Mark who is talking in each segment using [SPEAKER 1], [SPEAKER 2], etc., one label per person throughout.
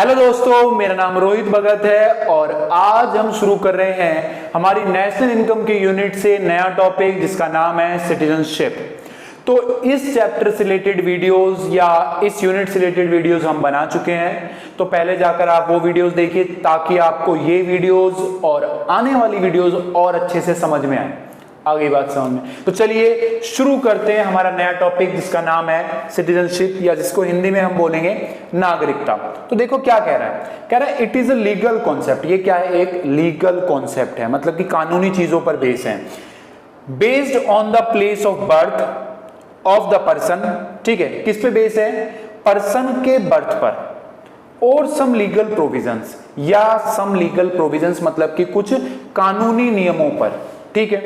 [SPEAKER 1] Hello दोस्तों, मेरा नाम रोहित भगत है और आज हम शुरू कर रहे हैं हमारी नेशनल इनकम के यूनिट से नया टॉपिक जिसका नाम है सिटीजनशिप। तो इस चैप्टर से रिलेटेड वीडियोस या इस यूनिट से रिलेटेड वीडियोस हम बना चुके हैं, तो पहले जाकर आप वो वीडियोस देखिए ताकि आपको ये वीडियोस और आने वाली वीडियोस और अच्छे से समझ में आए, आगे बात समझ में। तो चलिए शुरू करते हैं हमारा नया टॉपिक जिसका नाम है सिटीजनशिप या जिसको हिंदी में हम बोलेंगे नागरिकता। तो देखो क्या कह रहा है it is a legal concept. ये क्या है? एक लीगल कॉन्सेप्ट है, मतलब कि कानूनी चीजों पर बेस है। Based on the place of birth of the person. ठीक है, किस पे बेस है? पर्सन के बर्थ पर। और सम लीगल प्रोविजंस या सम लीगल प्रोविजंस मतलब कि कुछ कानूनी नियमों पर। ठीक है,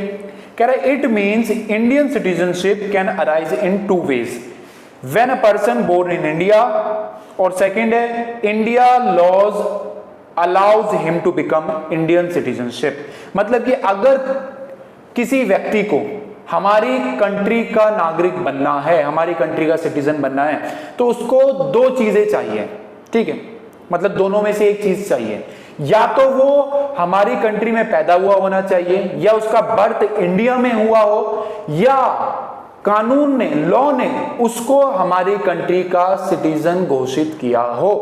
[SPEAKER 1] कह रहा है it means Indian citizenship can arise in two ways, when a person born in India, और सेकंड है India laws allows him to become Indian citizenship. मतलब कि अगर किसी व्यक्ति को हमारी कंट्री का नागरिक बनना है, हमारी कंट्री का सिटीजन बनना है, तो उसको दो चीजें चाहिए। ठीक है, मतलब दोनों में से एक चीज चाहिए, या तो वो हमारी कंट्री में पैदा हुआ होना चाहिए, या उसका बर्थ इंडिया में हुआ हो, या कानून ने, लॉ ने उसको हमारी कंट्री का सिटीजन घोषित किया हो,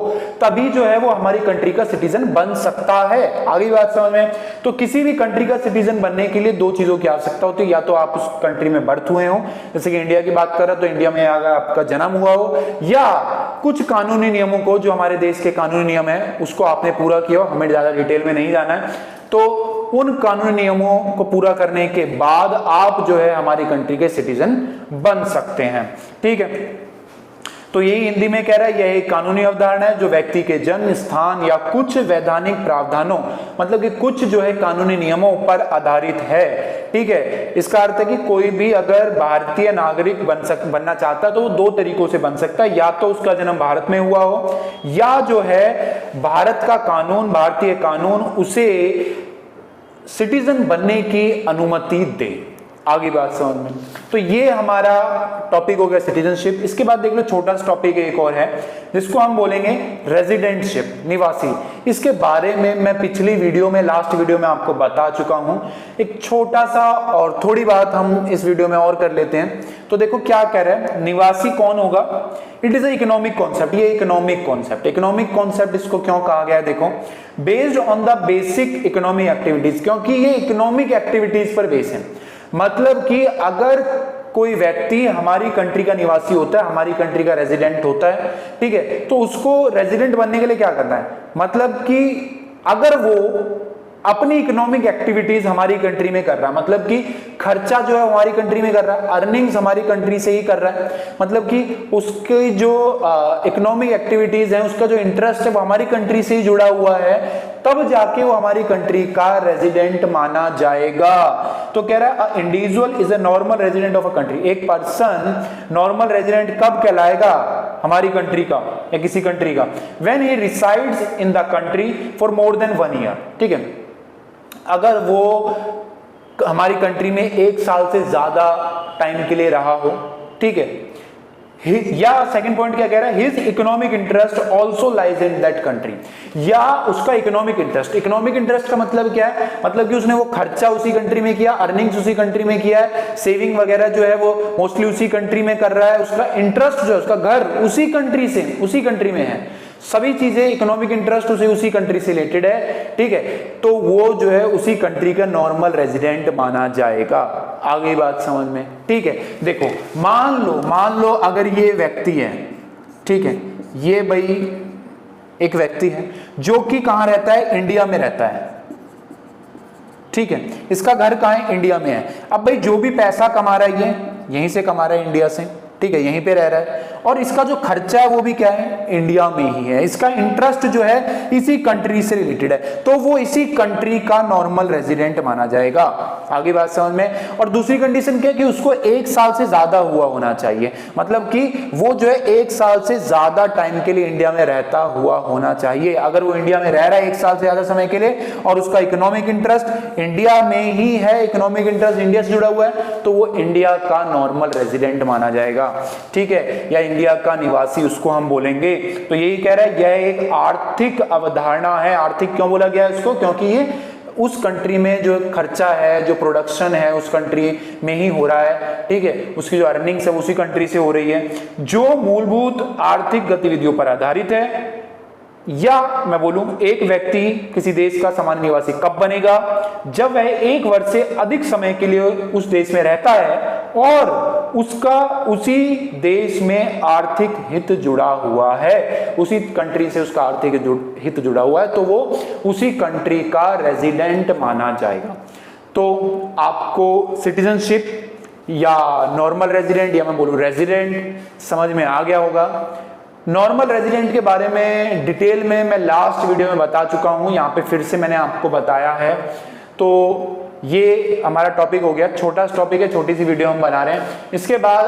[SPEAKER 1] तभी जो है वो हमारी कंट्री का सिटीजन बन सकता है। आगे बात समझ में? तो किसी भी कंट्री का सिटीजन बनने के लिए दो चीजों की आवश्यकता होती है, या तो आप उस कंट्री में बर्थ हुए हो, जैसे कि इंडिया की बात कर रहे हो तो इंडिया में अगर आपका जन्म हुआ हो, या कुछ कानूनी नियमों को, जो हमारे देश के कानूनी नियम है, उसको आपने पूरा किया हो। हमें ज्यादा डिटेल में नहीं जाना है, तो उन कानूनी नियमों को पूरा करने के बाद आप जो है हमारी कंट्री के सिटीजन बन सकते हैं। ठीक है, तो यही हिंदी में कह रहा है, यह एक कानूनी अवधारणा है जो व्यक्ति के जन्म स्थान या कुछ वैधानिक प्रावधानों, मतलब कि कुछ जो है कानूनी नियमों पर आधारित है। ठीक है, इसका अर्थ है कि कोई भी अगर भारतीय नागरिक बनना चाहता है तो वो दो तरीकों से बन सकता है, या तो उसका जन्म भारत में हुआ हो, या जो है भारत का कानून, भारतीय कानून उसे सिटीजन बनने की अनुमति दे। आगे बात समझ में? तो ये हमारा टॉपिक हो गया सिटीजनशिप। इसके बाद देख लो छोटा सा टॉपिक एक और है जिसको हम बोलेंगे रेजिडेंटशिप, निवासी। इसके बारे में मैं पिछली वीडियो में, लास्ट वीडियो में आपको बता चुका हूं। एक छोटा सा और थोड़ी बात हम इस वीडियो में और कर लेते हैं। तो देखो क्या कह रहे हैं, निवासी कौन होगा? It is economic concept. ये इकोनॉमिक कॉन्सेप्ट, इकोनॉमिक कॉन्सेप्ट इसको क्यों कहा गया है? देखो, based on the basic economic activities, क्योंकि ये इकोनॉमिक एक्टिविटीज पर बेस है। मतलब कि अगर कोई व्यक्ति हमारी कंट्री का निवासी होता है, हमारी कंट्री का रेजिडेंट होता है, ठीक है, तो उसको रेजिडेंट बनने के लिए क्या करना है? मतलब कि अगर वो अपनी इकोनॉमिक एक्टिविटीज हमारी कंट्री में कर रहा है, मतलब कि खर्चा जो है हमारी कंट्री में कर रहा है, अर्निंग्स हमारी कंट्री से ही कर रहा है, मतलब कि उसकी जो इकोनॉमिक एक्टिविटीज है, उसका जो इंटरेस्ट है वो हमारी कंट्री से ही जुड़ा हुआ है, तब जाके वो हमारी कंट्री का रेजिडेंट माना जाएगा। तो कह रहा है individual is a normal resident of a country. एक पर्सन नॉर्मल रेजिडेंट कब कहलाएगा? हमारी कंट्री का या किसी कंट्री का, when he resides in the country for more than 1 year. ठीक है, अगर वो हमारी कंट्री में 1 साल से ज्यादा टाइम के लिए रहा हो। ठीक है, या सेकंड पॉइंट क्या कह रहा है, his economic interest also lies in that country, या उसका इकोनॉमिक इंटरेस्ट। इकोनॉमिक इंटरेस्ट का मतलब क्या है? मतलब कि उसने वो खर्चा उसी कंट्री में किया, अर्निंग्स उसी कंट्री में किया है, सेविंग वगैरह जो है वो मोस्टली उसी कंट्री में कर रहा है, उसका इंटरेस्ट जो है, उसका घर उसी कंट्री से, उसी कंट्री में है, सभी चीजें इकोनॉमिक इंटरेस्ट उसी कंट्री से रिलेटेड है। ठीक है, तो वो जो है उसी कंट्री का नॉर्मल रेजिडेंट माना जाएगा। आगे बात समझ में? ठीक है, देखो मान लो अगर ये व्यक्ति है, ठीक है, ये भाई एक व्यक्ति है जो कि कहां रहता है? इंडिया में रहता है। ठीक है, इसका घर कहां है? इंडिया में है। अब भाई जो भी पैसा कमा रहा है ये यहीं से कमा रहा है, इंडिया से। ठीक है, यहीं पे रह रहा है, और इसका जो खर्चा है वो भी क्या है? इंडिया में ही है। इसका इंटरेस्ट जो है इसी कंट्री से रिलेटेड है, तो वो इसी कंट्री का नॉर्मल रेजिडेंट माना जाएगा। आगे बात समझ में? और दूसरी कंडीशन क्या है कि उसको 1 साल से ज्यादा हुआ होना चाहिए, मतलब कि वो जो है 1 साल से ज्यादा टाइम के लिए इंडिया में रहता हुआ होना चाहिए। अगर वो इंडिया में रह रहा है 1 साल से ज्यादा समय के लिए और उसका इकोनॉमिक इंटरेस्ट इंडिया में ही है, इकोनॉमिक इंटरेस्ट इंडिया से जुड़ा हुआ है, तो वो इंडिया का नॉर्मल रेजिडेंट माना जाएगा। ठीक है, या इंडिया का निवासी उसको हम बोलेंगे। तो यही कह रहा है यह एक आर्थिक अवधारणा है। आर्थिक क्यों बोला गया है इसको? क्योंकि ये उस कंट्री में जो खर्चा है, जो प्रोडक्शन है उस कंट्री में ही हो रहा है, ठीक है, उसकी जो अर्निंग्स है उसी कंट्री से हो रही है, जो मूलभूत आर्थिक गतिविधियों पर आधारित है। या मैं बोलूं एक व्यक्ति किसी देश का सामान्य निवासी कब बनेगा? जब वह 1 वर्ष से अधिक समय के लिए उस देश में रहता है और उसका उसी देश में आर्थिक हित जुड़ा हुआ है, उसी कंट्री से उसका आर्थिक हित जुड़ा हुआ है, तो वो उसी कंट्री का रेजिडेंट माना जाएगा। तो आपको सिटीजनशिप या नॉर्मल रेजिडेंट या मैं बोलूं रेजिडेंट समझ में आ गया होगा। नॉर्मल रेजिडेंट के बारे में डिटेल में मैं लास्ट वीडियो में बता चुका हूं, यहां पे फिर से मैंने आपको बताया है। तो ये हमारा टॉपिक हो गया, छोटा टॉपिक है, छोटी सी वीडियो हम बना रहे हैं। इसके बाद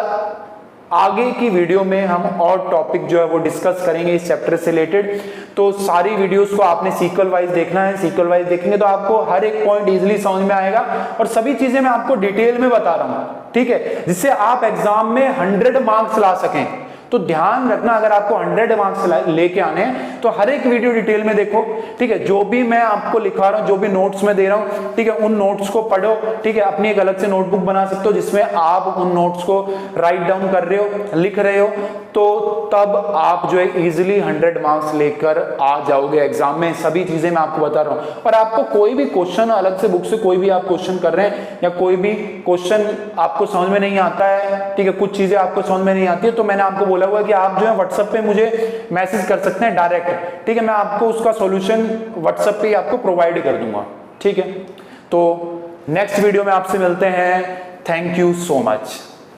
[SPEAKER 1] आगे की वीडियो में हम और टॉपिक जो है वो डिस्कस करेंगे इस चैप्टर से रिलेटेड। तो सारी वीडियोस को आपने सीक्वल वाइज देखना है, सीक्वल वाइज देखेंगे तो आपको हर एक पॉइंट इजीली समझ में आएगा और सभी चीजें मैं आपको डिटेल में बता रहा हूं, ठीक है, जिससे आप एग्जाम में 100 मार्क्स ला सकें। तो ध्यान रखना, अगर आपको 100 मार्क्स लेके आने हैं तो हर एक वीडियो डिटेल में देखो, ठीक है। जो भी मैं आपको लिखा रहा हूं, जो भी नोट्स में दे रहा हूं, ठीक है, उन नोट्स को पढ़ो, ठीक है। अपनी एक अलग से नोटबुक बना सकते हो जिसमें आप उन नोट्स को राइट डाउन कर रहे हो, लिख रहे हो, तो तब आप जो है इजीली 100 मार्क्स लेकर आ जाओगे एग्जाम में। सभी चीजें मैं आपको बता रहा हूं। और आपको कोई भी क्वेश्चन अलग से बुक से कोई भी आप क्वेश्चन कर रहे हैं या कोई भी क्वेश्चन आपको समझ में नहीं आता है, ठीक है, कुछ चीजें आपको समझ में नहीं आती है, तो मैंने आपको बोला हुआ है कि आप जो है व्हाट्सएप पे मुझे मैसेज कर सकते हैं डायरेक्ट, ठीक है। मैं आपको उसका सॉल्यूशन व्हाट्सएप पे आपको प्रोवाइड कर दूंगा, ठीक है। तो नेक्स्ट वीडियो में आपसे मिलते हैं। Thank you so much.